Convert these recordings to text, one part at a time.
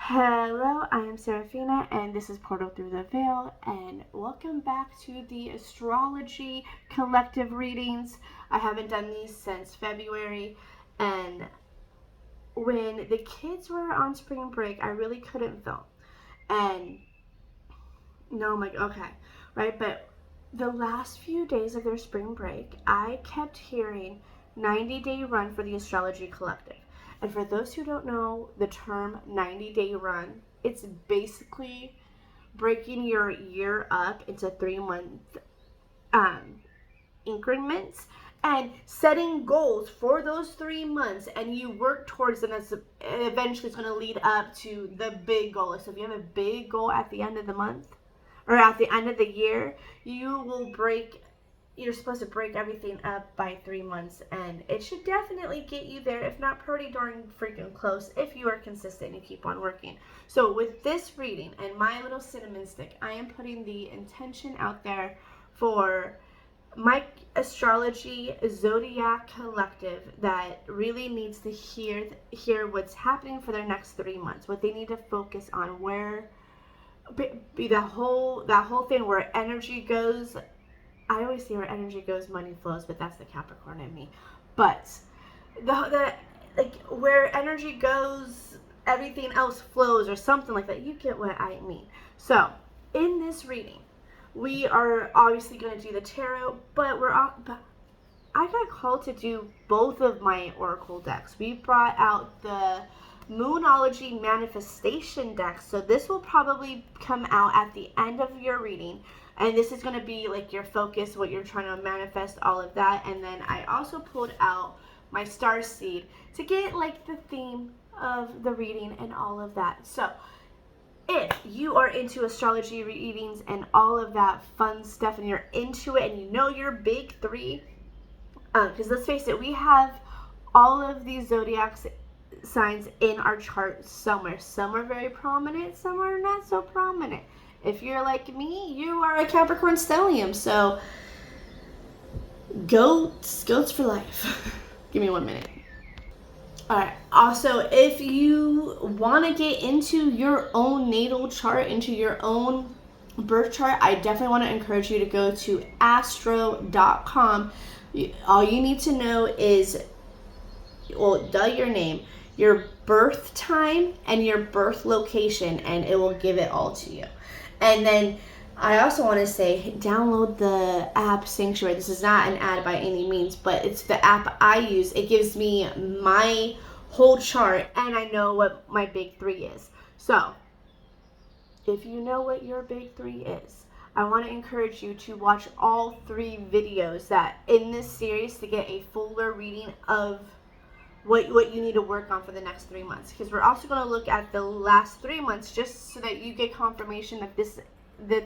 Hello, I am Serafina, and this is Portal Through the Veil, and welcome back to the astrology collective readings. I haven't done these since February, and when the kids were on spring break, I really couldn't film. And no, I'm like, okay, right? But the last few days of their spring break, I kept hearing 90-day run for the astrology collective. And for those who don't know the term 90-day run, it's basically breaking your year up into 3-month increments and setting goals for those 3 months, and you work towards them. As eventually it's going to lead up to the big goal. So if you have a big goal at the end of the month or at the end of the year, you're supposed to break everything up by 3 months, and it should definitely get you there, if not pretty darn freaking close, if you are consistent and you keep on working. So with this reading and my little cinnamon stick, I am putting the intention out there for my astrology zodiac collective that really needs to hear what's happening for their next 3 months, what they need to focus on, where be that whole thing where energy goes. I always say where energy goes, money flows, but that's the Capricorn in me. But the like where energy goes, everything else flows, or something like that. You get what I mean. So in this reading, we are obviously going to do the tarot, but I got called to do both of my oracle decks. We brought out the Moonology Manifestation deck, so this will probably come out at the end of your reading, and this is going to be like your focus, what you're trying to manifest, all of that. And then I also pulled out my star seed to get like the theme of the reading and all of that. So if you are into astrology readings and all of that fun stuff, and you're into it and you know your big three, because let's face it, we have all of these zodiac signs in our chart somewhere. Some are very prominent, some are not so prominent. If you're like me, you are a Capricorn stellium, so goats for life. Give me 1 minute. Alright, also, if you want to get into your own natal chart, into your own birth chart, I definitely want to encourage you to go to astro.com. All you need to know is, your name, your birth time, and your birth location, and it will give it all to you. And then I also want to say, download the app Sanctuary. This is not an ad by any means, but it's the app I use. It gives me my whole chart, and I know what my big three is. So if you know what your big three is, I want to encourage you to watch all 3 videos that in this series to get a fuller reading of what you need to work on for the next 3 months, because we're also going to look at the last 3 months, just so that you get confirmation that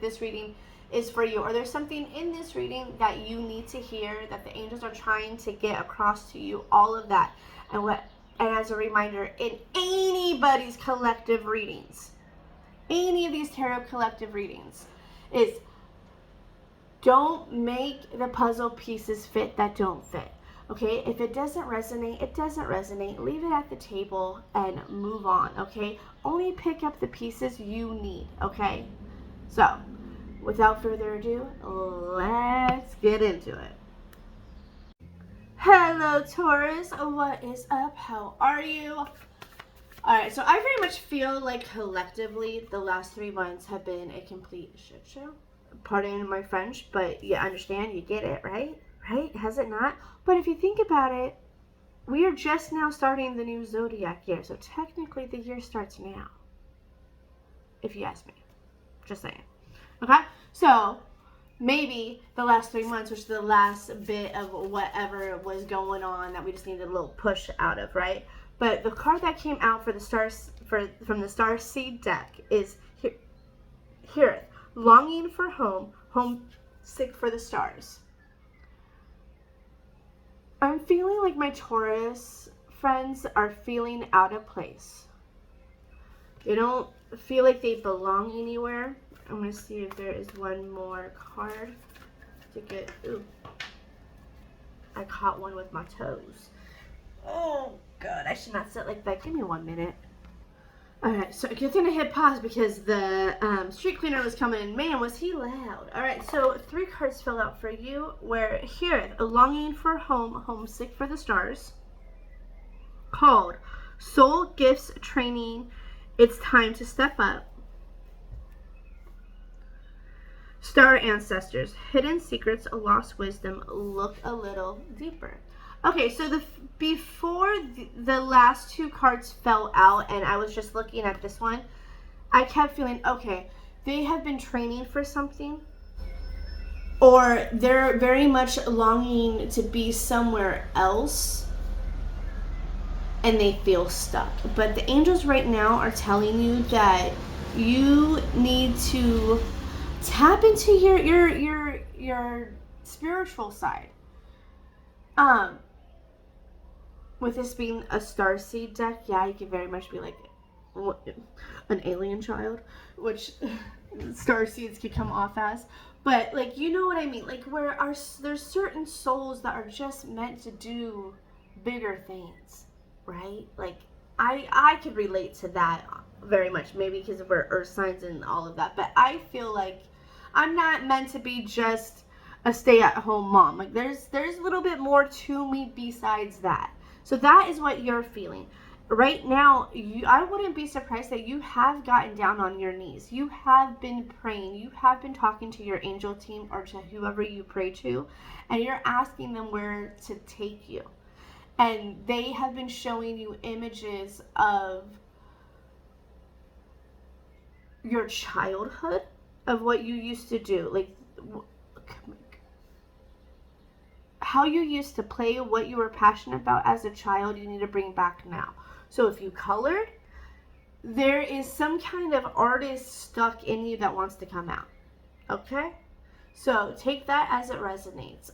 this reading is for you, or there's something in this reading that you need to hear, that the angels are trying to get across to you, all of that. And as a reminder, in anybody's collective readings, any of these tarot collective readings, is don't make the puzzle pieces fit that don't fit. Okay, if it doesn't resonate, it doesn't resonate. Leave it at the table and move on, okay? Only pick up the pieces you need, okay? So, without further ado, let's get into it. Hello, Taurus. What is up? How are you? Alright, so I very much feel like collectively the last 3 months have been a complete shit show. Pardon my French, but you understand, you get it, right? Right? Has it not? But if you think about it, we are just now starting the new zodiac year, so technically the year starts now, if you ask me. Just saying. Okay? So maybe the last 3 months, which is the last bit of whatever was going on that we just needed a little push out of, right? But the card that came out for the stars from the star seed deck is here, longing for home, homesick for the stars. I'm feeling like my Taurus friends are feeling out of place. They don't feel like they belong anywhere. I'm going to see if there is one more card to get. Ooh. I caught one with my toes. Oh, God. I should not sit like that. Give me 1 minute. Alright, so good thing I hit pause because the street cleaner was coming in. Man, was he loud. Alright, so 3 cards fell out for you. Where here, a longing for home, homesick for the stars. Called Soul Gifts Training. It's time to step up. Star Ancestors, Hidden Secrets, Lost Wisdom, Look a Little Deeper. Okay, so before the last 2 cards fell out and I was just looking at this one, I kept feeling, okay, they have been training for something, or they're very much longing to be somewhere else and they feel stuck. But the angels right now are telling you that you need to tap into your spiritual side. With this being a starseed deck, yeah, you could very much be like an alien child, which starseeds could come off as. But like, you know what I mean? Like, there's certain souls that are just meant to do bigger things, right? Like, I could relate to that very much, maybe because we're earth signs and all of that. But I feel like I'm not meant to be just a stay-at-home mom. Like, there's a little bit more to me besides that. So that is what you're feeling. Right now, I wouldn't be surprised that you have gotten down on your knees. You have been praying. You have been talking to your angel team or to whoever you pray to, and you're asking them where to take you. And they have been showing you images of your childhood, of what you used to do. Like, how you used to play, what you were passionate about as a child, you need to bring back now. So if you colored, there is some kind of artist stuck in you that wants to come out. Okay? So take that as it resonates.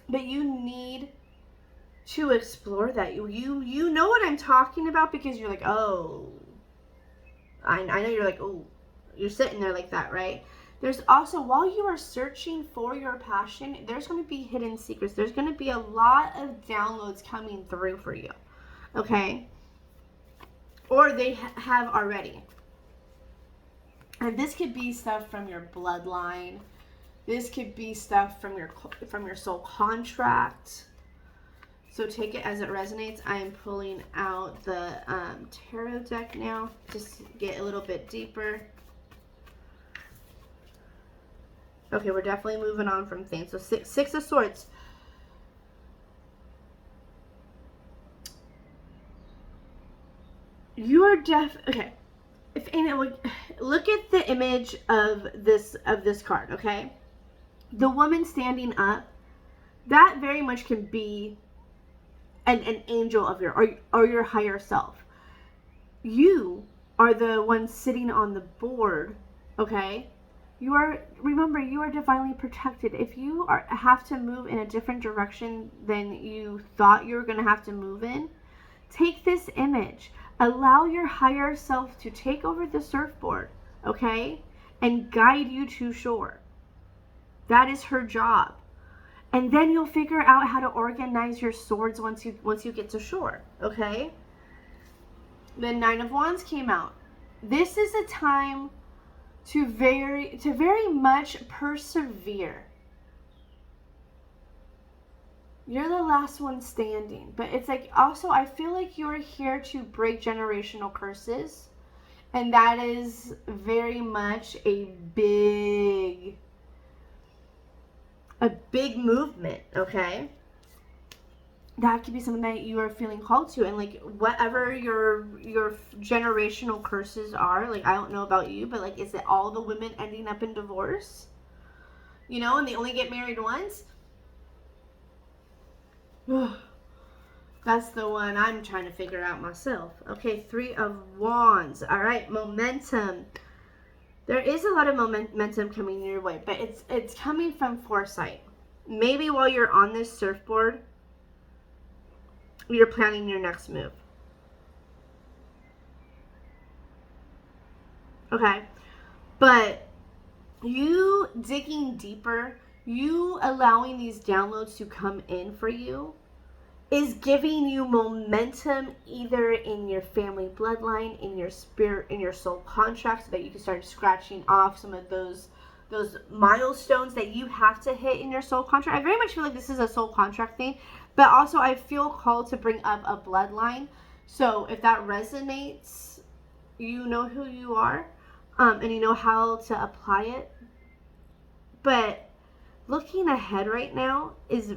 But you need to explore that. You know what I'm talking about, because you're like, oh, I know you're like, oh, you're sitting there like that, right? There's also, while you are searching for your passion, there's going to be hidden secrets. There's going to be a lot of downloads coming through for you, okay? Or they have already. And this could be stuff from your bloodline. This could be stuff from your soul contract. So take it as it resonates. I am pulling out the tarot deck now, just to get a little bit deeper. Okay, we're definitely moving on from things. So six of Swords. You are okay. Look at the image of this card, okay? The woman standing up, that very much can be an angel of your higher self. You are the one sitting on the board, okay? Remember, you are divinely protected. If you have to move in a different direction than you thought you were going to have to move in, take this image. Allow your higher self to take over the surfboard, okay? And guide you to shore. That is her job. And then you'll figure out how to organize your swords once you get to shore, okay? The 9 of Wands came out. This is a time to very much persevere. You're the last one standing, but it's like, also, I feel like you're here to break generational curses, and that is very much a big movement, okay? That could be something that you are feeling called to, and like, whatever your generational curses are, like, I don't know about you, but like, is it all the women ending up in divorce? You know, and they only get married once? That's the one I'm trying to figure out myself. Okay, 3 of Wands. All right, momentum. There is a lot of momentum coming your way, but it's coming from foresight. Maybe while you're on this surfboard, you're planning your next move. Okay, but you digging deeper, you allowing these downloads to come in for you, is giving you momentum either in your family bloodline, in your spirit, in your soul contract, so that you can start scratching off some of those milestones that you have to hit in your soul contract. I very much feel like this is a soul contract thing, but also I feel called to bring up a bloodline. So if that resonates, you know who you are, and you know how to apply it. But looking ahead right now is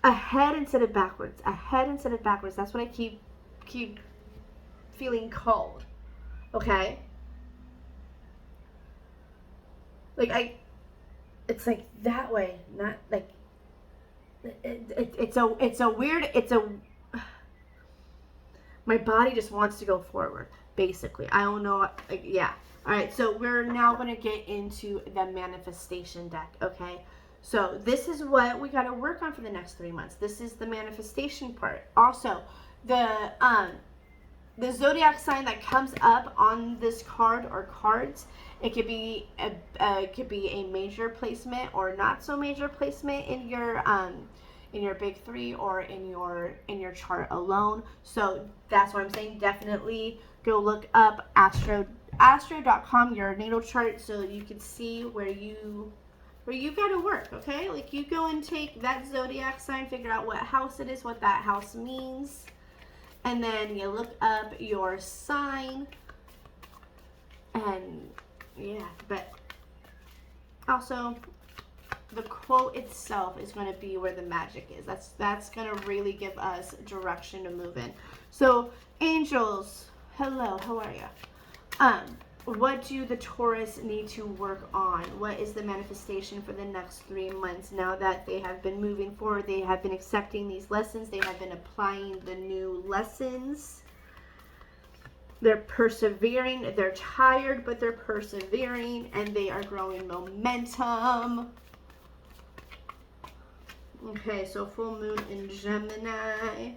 ahead instead of backwards. Ahead instead of backwards. That's what I keep feeling called. Okay? Like it's like that way, not like it's a weird, my body just wants to go forward, basically. I don't know, like, yeah. All right, so we're now going to get into the manifestation deck, okay? So this is what we got to work on for the next 3 months. This is the manifestation part. Also, the zodiac sign that comes up on this card or cards, it could be a major placement or not so major placement in your big three or in your chart alone. So that's what I'm saying. Definitely go look up astro.com, your natal chart, so you can see where you got to work. Okay, like you go and take that zodiac sign, figure out what house it is, what that house means. And then you look up your sign, and yeah, but also the quote itself is going to be where the magic is. That's going to really give us direction to move in. So angels, hello, how are you? What do the Taurus need to work on? What is the manifestation for the next 3 months now that they have been moving forward? They have been accepting these lessons. They have been applying the new lessons. They're persevering. They're tired, but they're persevering, and they are growing momentum. Okay, so full moon in Gemini.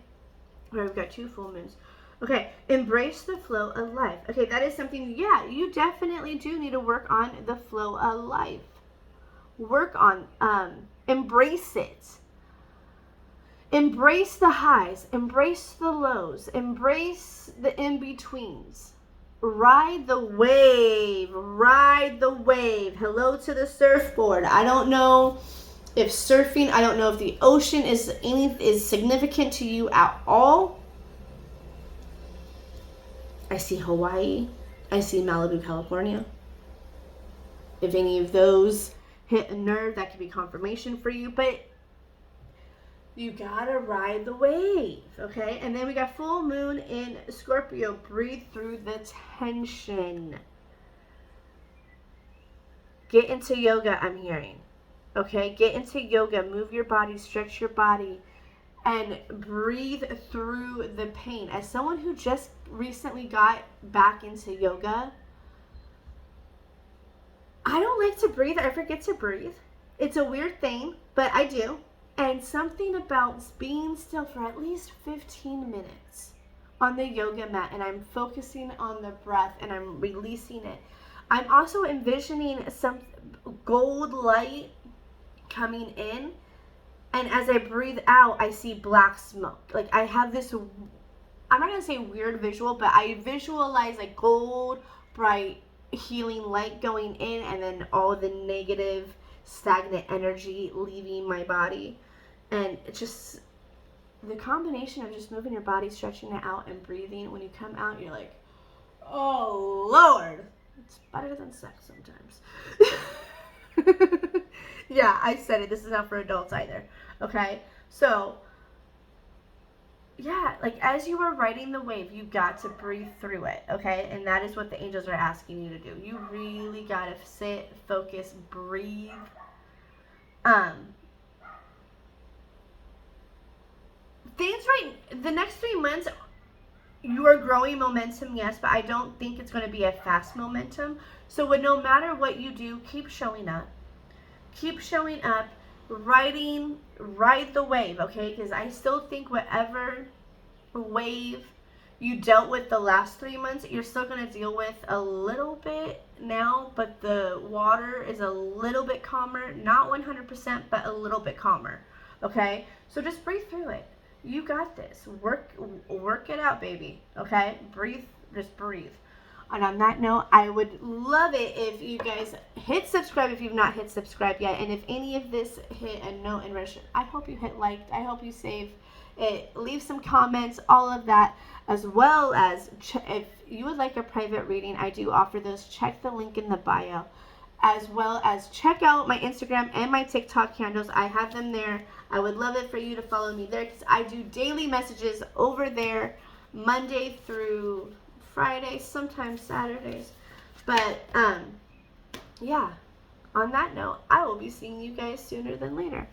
Right, we've got 2 full moons. Okay, embrace the flow of life. Okay, that is something, yeah, you definitely do need to work on the flow of life. Work on, embrace it. Embrace the highs, embrace the lows, embrace the in-betweens. Ride the wave, ride the wave. Hello to the surfboard. I don't know if surfing, I don't know if the ocean is significant to you at all. I see Hawaii. I see Malibu, California. If any of those hit a nerve, that could be confirmation for you. But you gotta ride the wave, okay? And then we got full moon in Scorpio. Breathe through the tension. Get into yoga, I'm hearing. Okay? Get into yoga. Move your body. Stretch your body. And breathe through the pain. As someone who just recently got back into yoga, I don't like to breathe. I forget to breathe. It's a weird thing, but I do. And something about being still for at least 15 minutes on the yoga mat, and I'm focusing on the breath and I'm releasing it. I'm also envisioning some gold light coming in. And as I breathe out, I see black smoke. Like I have this, I'm not going to say weird visual, but I visualize like gold, bright, healing light going in, and then all the negative, stagnant energy leaving my body. And it's just the combination of just moving your body, stretching it out, and breathing. When you come out, you're like, oh, Lord. It's better than sex sometimes. Yeah, I said it. This is not for adults either. Okay? So, yeah, like as you are riding the wave, you got to breathe through it. Okay? And that is what the angels are asking you to do. You really got to sit, focus, breathe. Things right, the next 3 months, you are growing momentum, yes, but I don't think it's going to be a fast momentum. So no matter what you do, keep showing up. Keep showing up, ride the wave, okay? Because I still think whatever wave you dealt with the last 3 months, you're still going to deal with a little bit now, but the water is a little bit calmer, not 100%, but a little bit calmer. Okay? So just breathe through it. You got this. Work it out, baby. Okay? Breathe, just breathe. And on that note, I would love it if you guys hit subscribe if you've not hit subscribe yet. And if any of this hit a note and register, I hope you hit like. I hope you save it. Leave some comments, all of that. As well as if you would like a private reading, I do offer those. Check the link in the bio. As well as check out my Instagram and my TikTok handles. I have them there. I would love it for you to follow me there because I do daily messages over there Monday through Friday, sometimes Saturdays. But yeah, on that note, I will be seeing you guys sooner than later.